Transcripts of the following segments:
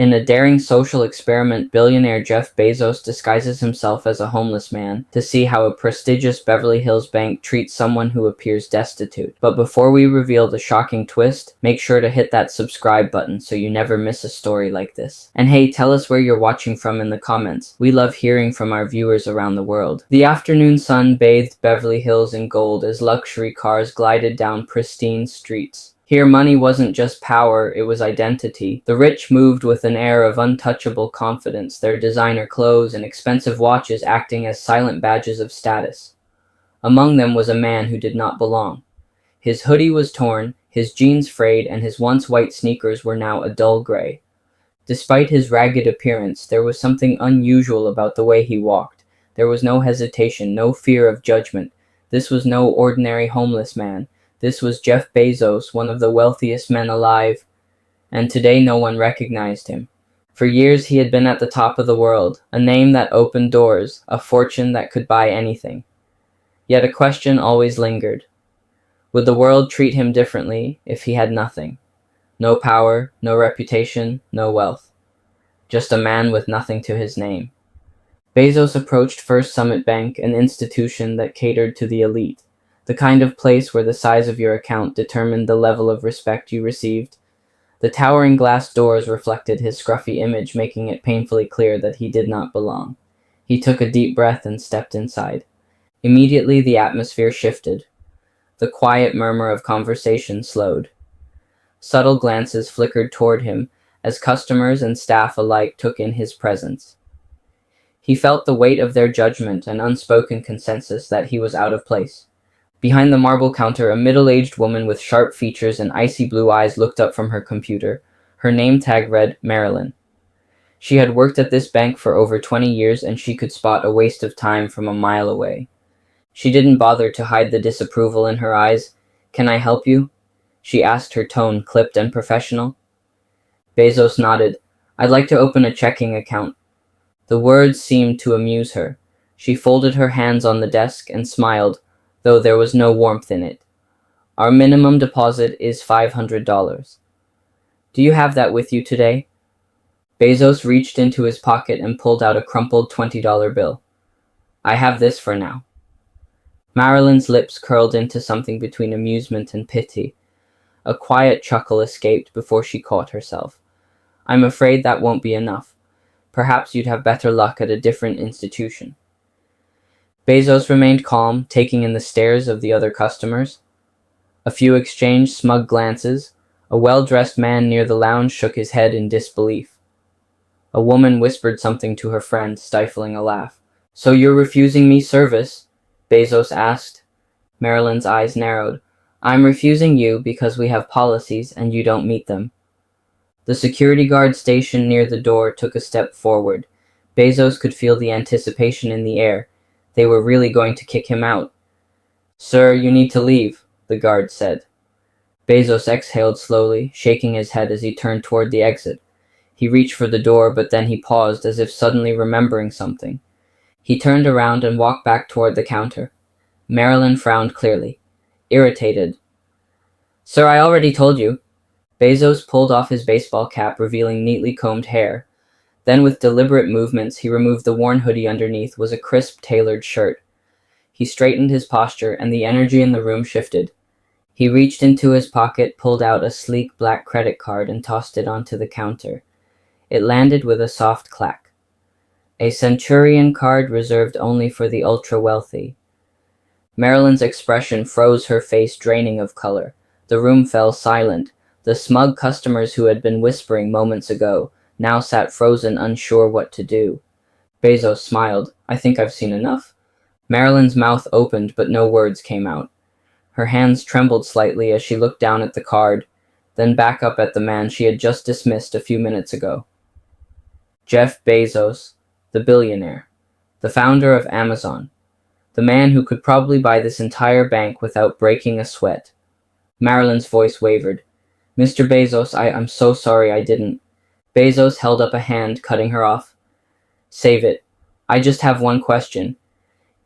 In a daring social experiment, billionaire Jeff Bezos disguises himself as a homeless man to see how a prestigious Beverly Hills bank treats someone who appears destitute. But before we reveal the shocking twist, make sure to hit that subscribe button so you never miss a story like this. And hey, tell us where you're watching from in the comments. We love hearing from our viewers around the world. The afternoon sun bathed Beverly Hills in gold as luxury cars glided down pristine streets. Here, money wasn't just power, it was identity. The rich moved with an air of untouchable confidence, their designer clothes and expensive watches acting as silent badges of status. Among them was a man who did not belong. His hoodie was torn, his jeans frayed, and his once white sneakers were now a dull gray. Despite his ragged appearance, there was something unusual about the way he walked. There was no hesitation, no fear of judgment. This was no ordinary homeless man. This was Jeff Bezos, one of the wealthiest men alive, and today no one recognized him. For years he had been at the top of the world, a name that opened doors, a fortune that could buy anything. Yet a question always lingered. Would the world treat him differently if he had nothing? No power, no reputation, no wealth. Just a man with nothing to his name. Bezos approached First Summit Bank, an institution that catered to the elite. The kind of place where the size of your account determined the level of respect you received. The towering glass doors reflected his scruffy image, making it painfully clear that he did not belong. He took a deep breath and stepped inside. Immediately the atmosphere shifted. The quiet murmur of conversation slowed. Subtle glances flickered toward him as customers and staff alike took in his presence. He felt the weight of their judgment and unspoken consensus that he was out of place. Behind the marble counter, a middle-aged woman with sharp features and icy blue eyes looked up from her computer. Her name tag read Marilyn. She had worked at this bank for over 20 years, and she could spot a waste of time from a mile away. She didn't bother to hide the disapproval in her eyes. "Can I help you?" she asked, her tone clipped and professional. Bezos nodded. "I'd like to open a checking account." The words seemed to amuse her. She folded her hands on the desk and smiled, though there was no warmth in it. "Our minimum deposit is $500. Do you have that with you today?" Bezos reached into his pocket and pulled out a crumpled $20 bill. "I have this for now." Marilyn's lips curled into something between amusement and pity. A quiet chuckle escaped before she caught herself. "I'm afraid that won't be enough. Perhaps you'd have better luck at a different institution." Bezos remained calm, taking in the stares of the other customers. A few exchanged smug glances. A well-dressed man near the lounge shook his head in disbelief. A woman whispered something to her friend, stifling a laugh. "So you're refusing me service?" Bezos asked. Marilyn's eyes narrowed. "I'm refusing you because we have policies and you don't meet them." The security guard stationed near the door took a step forward. Bezos could feel the anticipation in the air. They were really going to kick him out. "Sir, you need to leave," the guard said. Bezos exhaled slowly, shaking his head as he turned toward the exit. He reached for the door, but then he paused as if suddenly remembering something. He turned around and walked back toward the counter. Marilyn frowned clearly, irritated. "Sir, I already told you." Bezos pulled off his baseball cap, revealing neatly combed hair. Then with deliberate movements, he removed the worn hoodie underneath was a crisp, tailored shirt. He straightened his posture, and the energy in the room shifted. He reached into his pocket, pulled out a sleek black credit card, and tossed it onto the counter. It landed with a soft clack. A Centurion card reserved only for the ultra-wealthy. Marilyn's expression froze, her face draining of color. The room fell silent. The smug customers who had been whispering moments ago now sat frozen, unsure what to do. Bezos smiled. "I think I've seen enough." Marilyn's mouth opened, but no words came out. Her hands trembled slightly as she looked down at the card, then back up at the man she had just dismissed a few minutes ago. Jeff Bezos, the billionaire, the founder of Amazon, the man who could probably buy this entire bank without breaking a sweat. Marilyn's voice wavered. "Mr. Bezos, I'm so sorry I didn't." Bezos held up a hand, cutting her off. "Save it. I just have one question.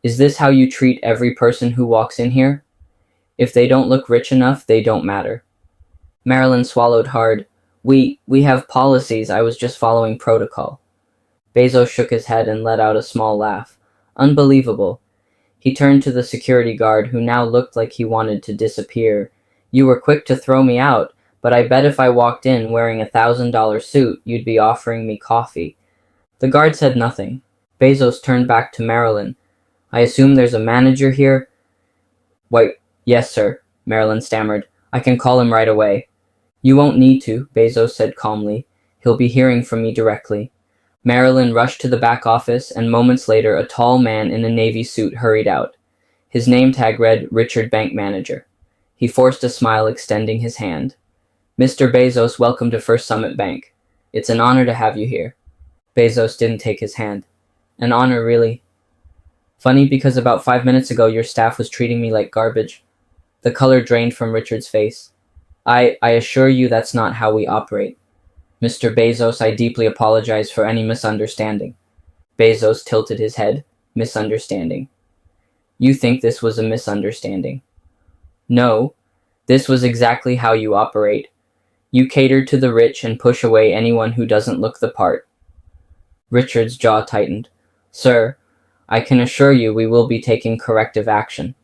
Is this how you treat every person who walks in here? If they don't look rich enough, they don't matter." Marilyn swallowed hard. We have policies. I was just following protocol. Bezos shook his head and let out a small laugh. Unbelievable. He turned to the security guard, who now looked like he wanted to disappear. You were quick to throw me out, but I bet if I walked in wearing $1,000 suit, you'd be offering me coffee. The guard said nothing. Bezos turned back to Marilyn. I assume there's a manager here? Wait, yes, sir, Marilyn stammered. I can call him right away. You won't need to, Bezos said calmly. He'll be hearing from me directly. Marilyn rushed to the back office, and moments later a tall man in a navy suit hurried out. His name tag read Richard Bank Manager. He forced a smile, extending his hand. Mr. Bezos, welcome to First Summit Bank. It's an honor to have you here. Bezos didn't take his hand. An honor, really? Funny, because about 5 minutes ago your staff was treating me like garbage. The color drained from Richard's face. I assure you that's not how we operate. Mr. Bezos, I deeply apologize for any misunderstanding. Bezos tilted his head. Misunderstanding. You think this was a misunderstanding? No, this was exactly how you operate. You cater to the rich and push away anyone who doesn't look the part. Richard's jaw tightened. Sir, I can assure you we will be taking corrective action.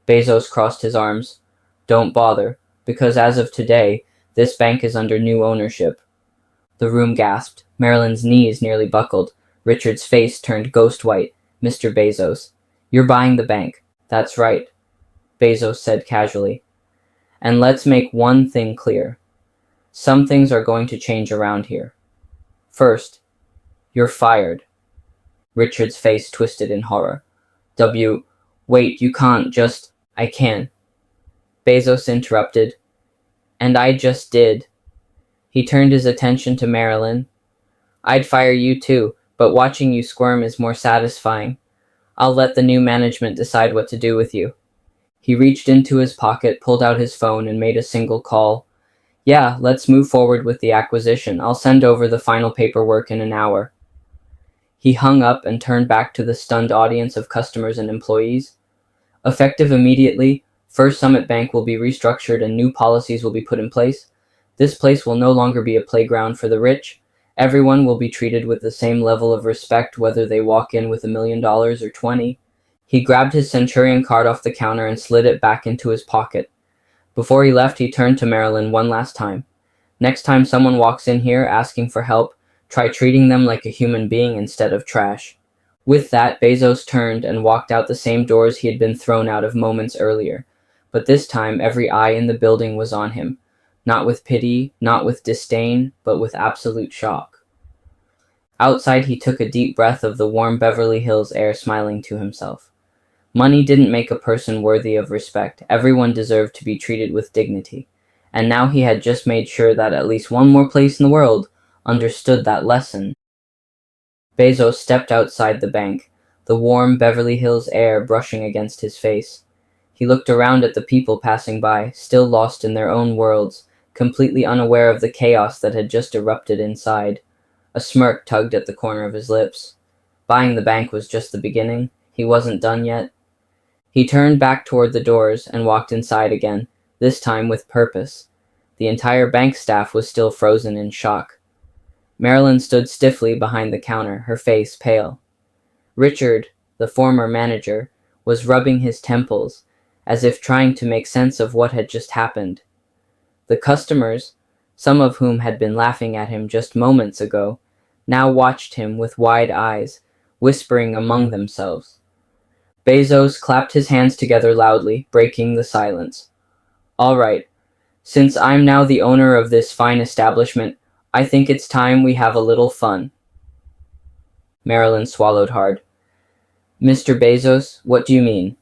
Bezos crossed his arms. Don't bother, because as of today, this bank is under new ownership. The room gasped. Marilyn's knees nearly buckled. Richard's face turned ghost white. Mr. Bezos, you're buying the bank. That's right, Bezos said casually. And let's make one thing clear. Some things are going to change around here. First, you're fired. Richard's face twisted in horror. Wait, you can't just... I can. Bezos interrupted. And I just did. He turned his attention to Marilyn. I'd fire you too, but watching you squirm is more satisfying. I'll let the new management decide what to do with you. He reached into his pocket, pulled out his phone, and made a single call. Yeah, let's move forward with the acquisition. I'll send over the final paperwork in an hour. He hung up and turned back to the stunned audience of customers and employees. Effective immediately, First Summit Bank will be restructured and new policies will be put in place. This place will no longer be a playground for the rich. Everyone will be treated with the same level of respect whether they walk in with $1 million or 20. He grabbed his Centurion card off the counter and slid it back into his pocket. Before he left, he turned to Marilyn one last time. Next time someone walks in here asking for help, try treating them like a human being instead of trash. With that, Bezos turned and walked out the same doors he had been thrown out of moments earlier. But this time, every eye in the building was on him. Not with pity, not with disdain, but with absolute shock. Outside, he took a deep breath of the warm Beverly Hills air, smiling to himself. Money didn't make a person worthy of respect. Everyone deserved to be treated with dignity. And now he had just made sure that at least one more place in the world understood that lesson. Bezos stepped outside the bank, the warm Beverly Hills air brushing against his face. He looked around at the people passing by, still lost in their own worlds, completely unaware of the chaos that had just erupted inside. A smirk tugged at the corner of his lips. Buying the bank was just the beginning. He wasn't done yet. He turned back toward the doors and walked inside again, this time with purpose. The entire bank staff was still frozen in shock. Marilyn stood stiffly behind the counter, her face pale. Richard, the former manager, was rubbing his temples, as if trying to make sense of what had just happened. The customers, some of whom had been laughing at him just moments ago, now watched him with wide eyes, whispering among themselves. Bezos clapped his hands together loudly, breaking the silence. All right, since I'm now the owner of this fine establishment, I think it's time we have a little fun. Marilyn swallowed hard. Mr. Bezos, what do you mean?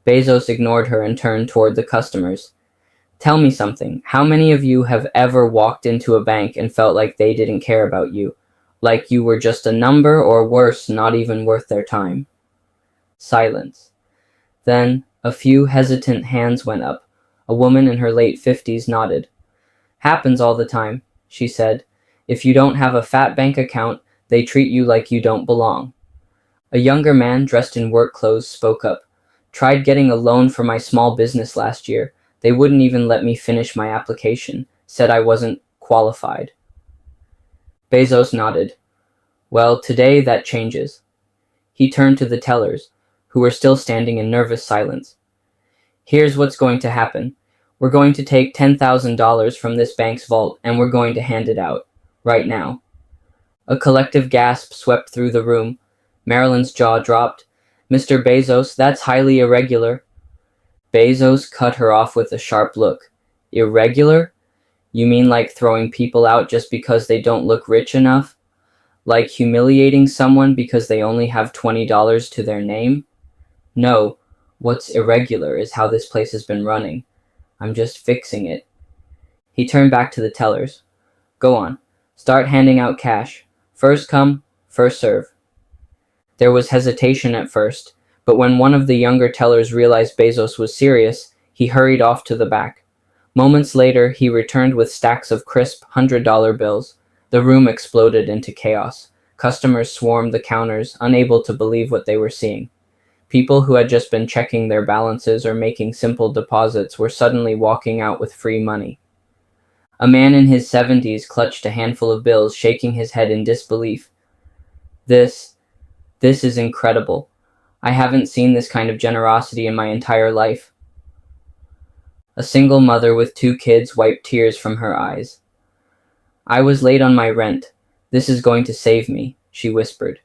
Bezos ignored her and turned toward the customers. Tell me something. How many of you have ever walked into a bank and felt like they didn't care about you? Like you were just a number, or worse, not even worth their time? Silence. Then a few hesitant hands went up. A woman in her late 50s nodded. Happens all the time, she said. If you don't have a fat bank account, they treat you like you don't belong. A younger man dressed in work clothes spoke up. Tried getting a loan for my small business last year. They wouldn't even let me finish my application. Said I wasn't, qualified. Bezos nodded. Well, today that changes. He turned to the tellers, who were still standing in nervous silence. Here's what's going to happen. We're going to take $10,000 from this bank's vault and we're going to hand it out. Right now. A collective gasp swept through the room. Marilyn's jaw dropped. Mr. Bezos, that's highly irregular. Bezos cut her off with a sharp look. Irregular? You mean like throwing people out just because they don't look rich enough? Like humiliating someone because they only have $20 to their name? No, what's irregular is how this place has been running. I'm just fixing it. He turned back to the tellers. Go on. Start handing out cash. First come, first serve. There was hesitation at first, but when one of the younger tellers realized Bezos was serious, he hurried off to the back. Moments later, he returned with stacks of crisp $100 bills. The room exploded into chaos. Customers swarmed the counters, unable to believe what they were seeing. People who had just been checking their balances or making simple deposits were suddenly walking out with free money. A man in his 70s clutched a handful of bills, shaking his head in disbelief. This is incredible. I haven't seen this kind of generosity in my entire life. A single mother with 2 kids wiped tears from her eyes. I was late on my rent. This is going to save me, she whispered.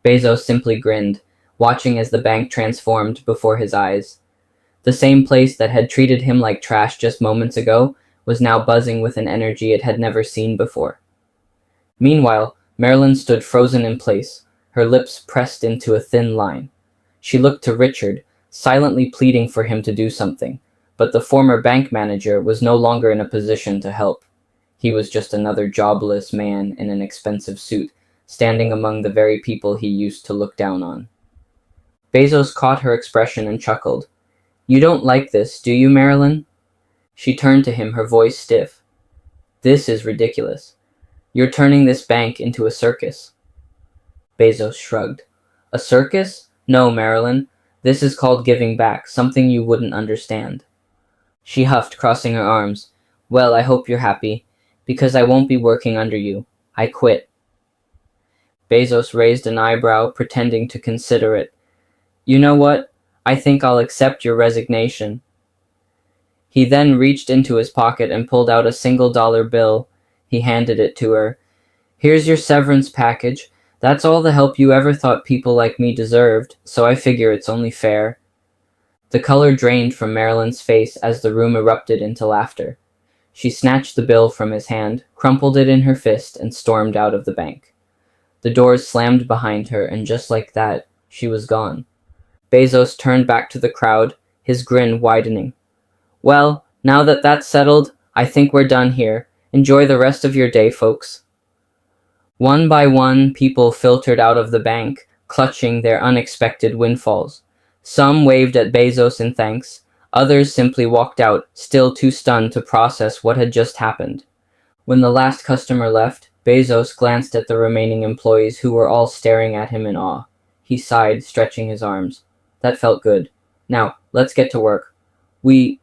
Bezos simply grinned, watching as the bank transformed before his eyes. The same place that had treated him like trash just moments ago was now buzzing with an energy it had never seen before. Meanwhile, Marilyn stood frozen in place, her lips pressed into a thin line. She looked to Richard, silently pleading for him to do something, but the former bank manager was no longer in a position to help. He was just another jobless man in an expensive suit, standing among the very people he used to look down on. Bezos caught her expression and chuckled. You don't like this, do you, Marilyn? She turned to him, her voice stiff. This is ridiculous. You're turning this bank into a circus. Bezos shrugged. A circus? No, Marilyn. This is called giving back, something you wouldn't understand. She huffed, crossing her arms. Well, I hope you're happy, because I won't be working under you. I quit. Bezos raised an eyebrow, pretending to consider it. You know what? I think I'll accept your resignation. He then reached into his pocket and pulled out a $1 bill. He handed it to her. Here's your severance package. That's all the help you ever thought people like me deserved, so I figure it's only fair. The color drained from Marilyn's face as the room erupted into laughter. She snatched the bill from his hand, crumpled it in her fist, and stormed out of the bank. The doors slammed behind her, and just like that, she was gone. Bezos turned back to the crowd, his grin widening. Well, now that that's settled, I think we're done here. Enjoy the rest of your day, folks. One by one, people filtered out of the bank, clutching their unexpected windfalls. Some waved at Bezos in thanks. Others simply walked out, still too stunned to process what had just happened. When the last customer left, Bezos glanced at the remaining employees who were all staring at him in awe. He sighed, stretching his arms. That felt good. Now, let's get to work. We